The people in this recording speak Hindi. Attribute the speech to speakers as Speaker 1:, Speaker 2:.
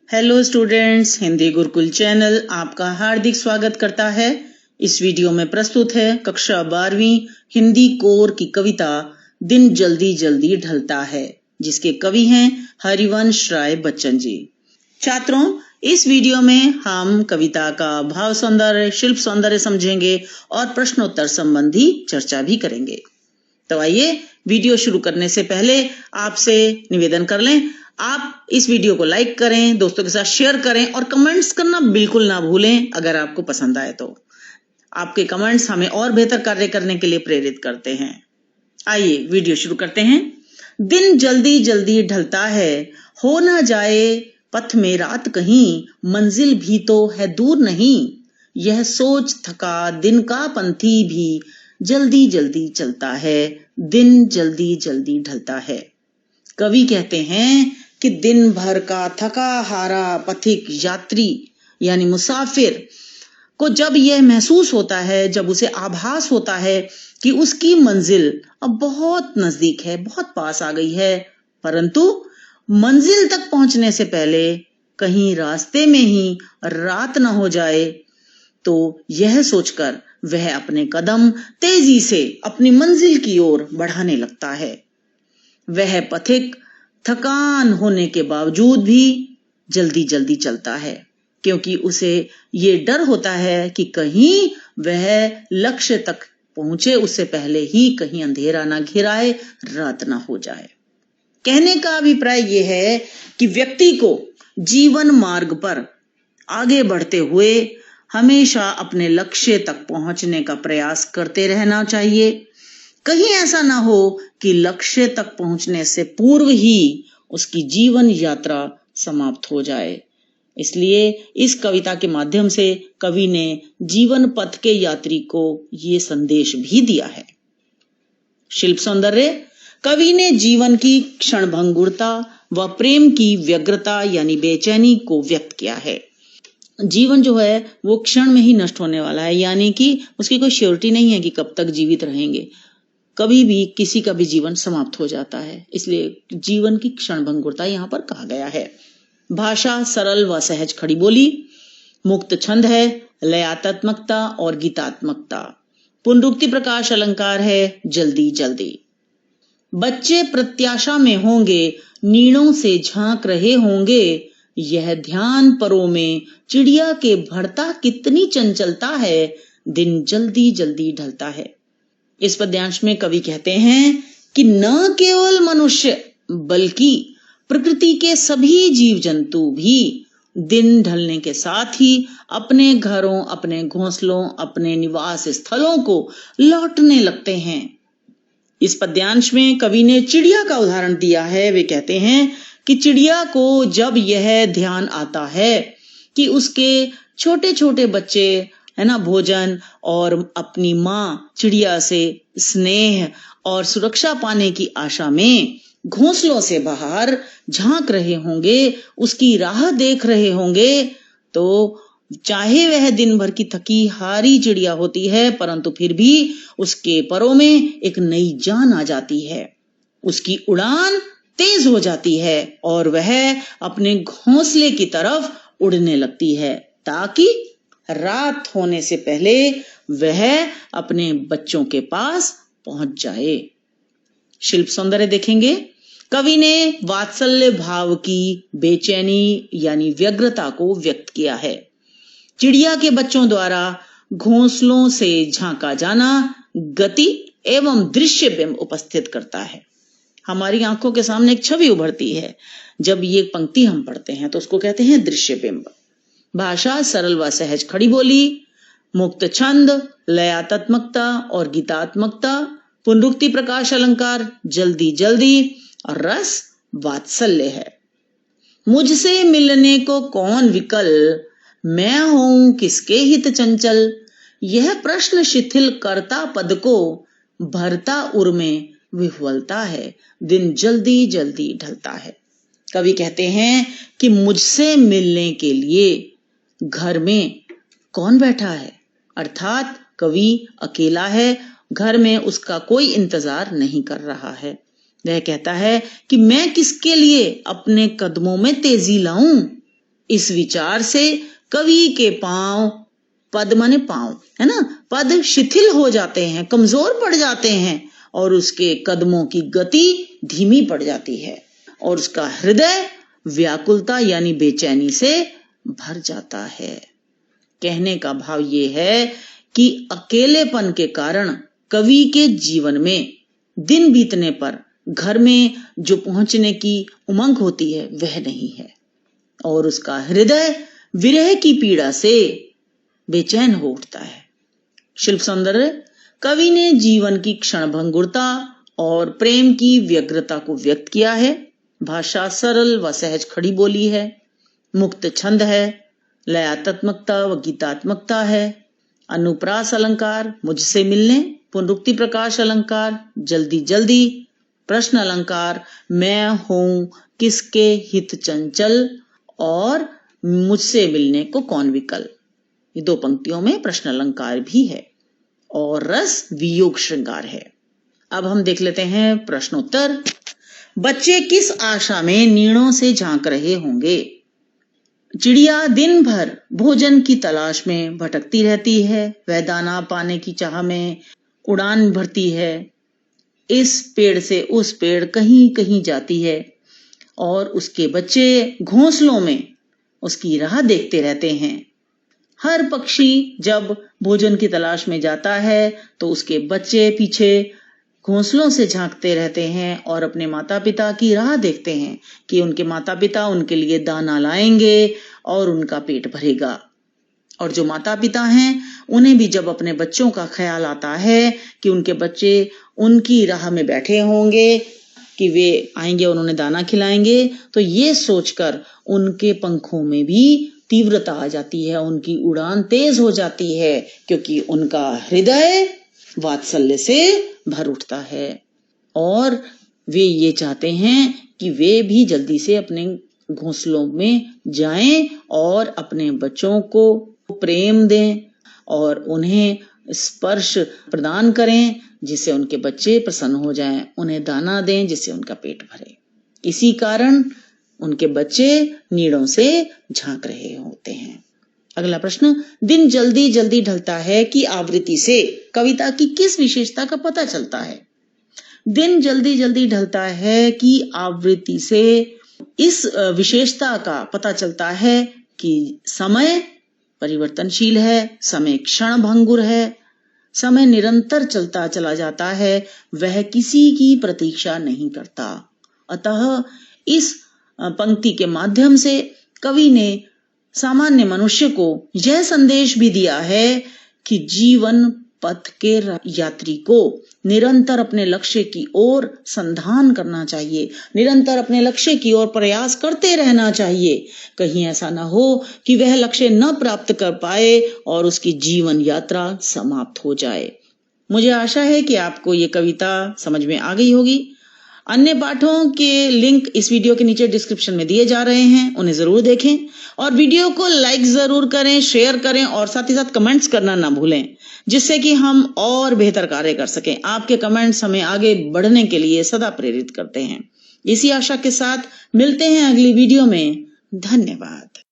Speaker 1: Hello students, Hindi Gurukul channel आपका हार्दिक स्वागत करता है। इस वीडियो में प्रस्तुत है कक्षा 12वीं हिंदी कोर की कविता दिन जल्दी जल्दी ढलता है, जिसके कवि हैं हरिवंश राय बच्चन जी। छात्रों, इस वीडियो में हम कविता का भाव सौंदर्य, शिल्प सौंदर्य समझेंगे और प्रश्नोत्तर संबंधी चर्चा भी करेंगे। तो आइए वीडियो शुरू करने से पहले आपसे निवेदन कर लें, आप इस वीडियो को लाइक करें, दोस्तों के साथ शेयर करें और कमेंट्स करना बिल्कुल ना भूलें अगर आपको पसंद आए तो। आपके कमेंट्स हमें और बेहतर कार्य करने के लिए प्रेरित करते हैं। आइए वीडियो शुरू करते हैं। दिन जल्दी जल्दी ढलता है, हो ना जाए पथ में रात कहीं, मंजिल भी तो है दूर नहीं। यह सोच थका दिन का पंथी भी जल्दी जल्दी चलता है, दिन जल्दी जल्दी ढलता है। कवि कहते हैं कि दिन भर का थका हारा पथिक यात्री यानी मुसाफिर को जब यह महसूस होता है, जब उसे आभास होता है कि उसकी मंजिल अब बहुत नजदीक है, बहुत पास आ गई है, परंतु मंजिल तक पहुंचने से पहले कहीं रास्ते में ही रात न हो जाए, तो यह सोचकर वह अपने कदम तेजी से अपनी मंजिल की ओर बढ़ाने लगता है। वह पथिक थकान होने के बावजूद भी जल्दी जल्दी चलता है, क्योंकि उसे ये डर होता है कि कहीं वह लक्ष्य तक पहुंचे उससे पहले ही कहीं अंधेरा ना घिराए, रात ना हो जाए। कहने का अभिप्राय यह है कि व्यक्ति को जीवन मार्ग पर आगे बढ़ते हुए हमेशा अपने लक्ष्य तक पहुंचने का प्रयास करते रहना चाहिए। कहीं ऐसा ना हो कि लक्ष्य तक पहुंचने से पूर्व ही उसकी जीवन यात्रा समाप्त हो जाए। इसलिए इस कविता के माध्यम से कवि ने जीवन पथ के यात्री को ये संदेश भी दिया है। शिल्प सौंदर्य, कवि ने जीवन की क्षणभंगुरता व प्रेम की व्यग्रता यानी बेचैनी को व्यक्त किया है। जीवन जो है वो क्षण में ही नष्ट होने वाला है, यानी कि उसकी कोई श्योरिटी नहीं है कि कब तक जीवित रहेंगे। कभी भी किसी का भी जीवन समाप्त हो जाता है, इसलिए जीवन की क्षणभंगुरता यहाँ पर कहा गया है। भाषा सरल व सहज खड़ी बोली, मुक्त छंद है, लयात्मकता और गीतात्मकता, पुनरुक्ति प्रकाश अलंकार है, जल्दी जल्दी। बच्चे प्रत्याशा में होंगे, नीड़ों से झांक रहे होंगे, यह ध्यान परों में चिड़िया के भरता कितनी चंचलता है, दिन जल्दी जल्दी ढलता है। इस पद्यांश में कवि कहते हैं कि न केवल मनुष्य बल्कि प्रकृति के सभी जीव जंतु भी दिन ढलने के साथ ही अपने घरों, अपने घोंसलों, अपने निवास स्थलों को लौटने लगते हैं। इस पद्यांश में कवि ने चिड़िया का उदाहरण दिया है। वे कहते हैं कि चिड़िया को जब यह ध्यान आता है कि उसके छोटे छोटे बच्चे है ना भोजन और अपनी माँ चिड़िया से स्नेह और सुरक्षा पाने की आशा में घोंसलों से बाहर झांक रहे होंगे, उसकी राह देख रहे होंगे, तो चाहे वह दिन भर की थकी हारी चिड़िया होती है, परंतु फिर भी उसके परों में एक नई जान आ जाती है, उसकी उड़ान तेज हो जाती है और वह अपने घोंसले की तरफ उड़ने लगती है, ताकि रात होने से पहले वह अपने बच्चों के पास पहुंच जाए। शिल्प सौंदर्य देखेंगे, कवि ने वात्सल्य भाव की बेचैनी यानी व्यग्रता को व्यक्त किया है। चिड़िया के बच्चों द्वारा घोंसलों से झांका जाना गति एवं दृश्य बिंब उपस्थित करता है। हमारी आंखों के सामने एक छवि उभरती है, जब ये पंक्ति हम पढ़ते हैं तो उसको कहते हैं दृश्य बिंब। भाषा सरल व सहज खड़ी बोली, मुक्त छंद, लयात्मकता और गीतात्मकता, पुनरुक्ति प्रकाश अलंकार, जल्दी जल्दी और रस वात्सल्य है। मुझसे मिलने को कौन विकल, मैं हूं किसके हित चंचल, यह प्रश्न शिथिल करता पद को, भरता उर में विह्वलता है, दिन जल्दी जल्दी ढलता है। कवि कहते हैं कि मुझसे मिलने के लिए घर में कौन बैठा है, अर्थात कवि अकेला है, घर में उसका कोई इंतजार नहीं कर रहा है। वह कहता है कि मैं किसके लिए अपने कदमों में तेजी लाऊं, इस विचार से कवि के पांव, पद माने पांव है ना, पद शिथिल हो जाते हैं, कमजोर पड़ जाते हैं और उसके कदमों की गति धीमी पड़ जाती है और उसका हृदय व्याकुलता यानी बेचैनी से भर जाता है। कहने का भाव ये है कि अकेलेपन के कारण कवि के जीवन में दिन बीतने पर घर में जो पहुंचने की उमंग होती है वह नहीं है और उसका हृदय विरह की पीड़ा से बेचैन हो उठता है। शिल्प सौंदर्य कवि ने जीवन की क्षणभंगुरता और प्रेम की व्यग्रता को व्यक्त किया है। भाषा सरल व सहज खड़ी बोली है, मुक्त छंद है, लयात्मकता व गीतात्मकता है, अनुप्रास अलंकार, मुझसे मिलने, पुनरुक्ति प्रकाश अलंकार, जल्दी जल्दी, प्रश्न अलंकार, मैं हूं किसके हित चंचल और मुझसे मिलने को कौन विकल। ये दो पंक्तियों में प्रश्न अलंकार भी है और रस वियोग श्रृंगार है। अब हम देख लेते हैं प्रश्नोत्तर। बच्चे किस आशा में नीड़ों से झांक रहे होंगे? चिड़िया दिन भर भोजन की तलाश में भटकती रहती है, वह दाना पाने की चाह में उड़ान भरती है, इस पेड़ से उस पेड़ कहीं कहीं जाती है और उसके बच्चे घोंसलों में उसकी राह देखते रहते हैं। हर पक्षी जब भोजन की तलाश में जाता है तो उसके बच्चे पीछे घोंसलों से झांकते रहते हैं और अपने माता पिता की राह देखते हैं कि उनके माता पिता उनके लिए दाना लाएंगे और उनका पेट भरेगा। और जो माता पिता हैं उन्हें भी जब अपने बच्चों का ख्याल आता है कि उनके बच्चे उनकी राह में बैठे होंगे कि वे आएंगे और उन्हें दाना खिलाएंगे, तो ये सोचकर उनके पंखों में भी तीव्रता आ जाती है, उनकी उड़ान तेज हो जाती है क्योंकि उनका हृदय वात्सल्य से भर उठता है और वे ये चाहते हैं कि वे भी जल्दी से अपने घोंसलों में जाएं और अपने बच्चों को प्रेम दें और उन्हें स्पर्श प्रदान करें जिससे उनके बच्चे प्रसन्न हो जाएं, उन्हें दाना दें जिससे उनका पेट भरे। इसी कारण उनके बच्चे नीड़ों से झांक रहे होते हैं। अगला प्रश्न, दिन जल्दी जल्दी ढलता है की आवृत्ति से कविता की किस विशेषता का पता चलता है? दिन जल्दी जल्दी ढलता है की आवृत्ति से इस विशेषता का पता चलता है कि समय परिवर्तनशील है, समय क्षणभंगुर है, समय निरंतर चलता चला जाता है, वह किसी की प्रतीक्षा नहीं करता। अतः इस पंक्ति के माध्यम से कवि ने सामान्य मनुष्य को यह संदेश भी दिया है कि जीवन पथ के यात्री को निरंतर अपने लक्ष्य की ओर संधान करना चाहिए, निरंतर अपने लक्ष्य की ओर प्रयास करते रहना चाहिए। कहीं ऐसा न हो कि वह लक्ष्य न प्राप्त कर पाए और उसकी जीवन यात्रा समाप्त हो जाए। मुझे आशा है कि आपको ये कविता समझ में आ गई होगी। अन्य पाठों के लिंक इस वीडियो के नीचे डिस्क्रिप्शन में दिए जा रहे हैं, उन्हें जरूर देखें और वीडियो को लाइक जरूर करें, शेयर करें और साथ ही साथ कमेंट्स करना ना भूलें, जिससे कि हम और बेहतर कार्य कर सकें। आपके कमेंट्स हमें आगे बढ़ने के लिए सदा प्रेरित करते हैं। इसी आशा के साथ मिलते हैं अगली वीडियो में। धन्यवाद।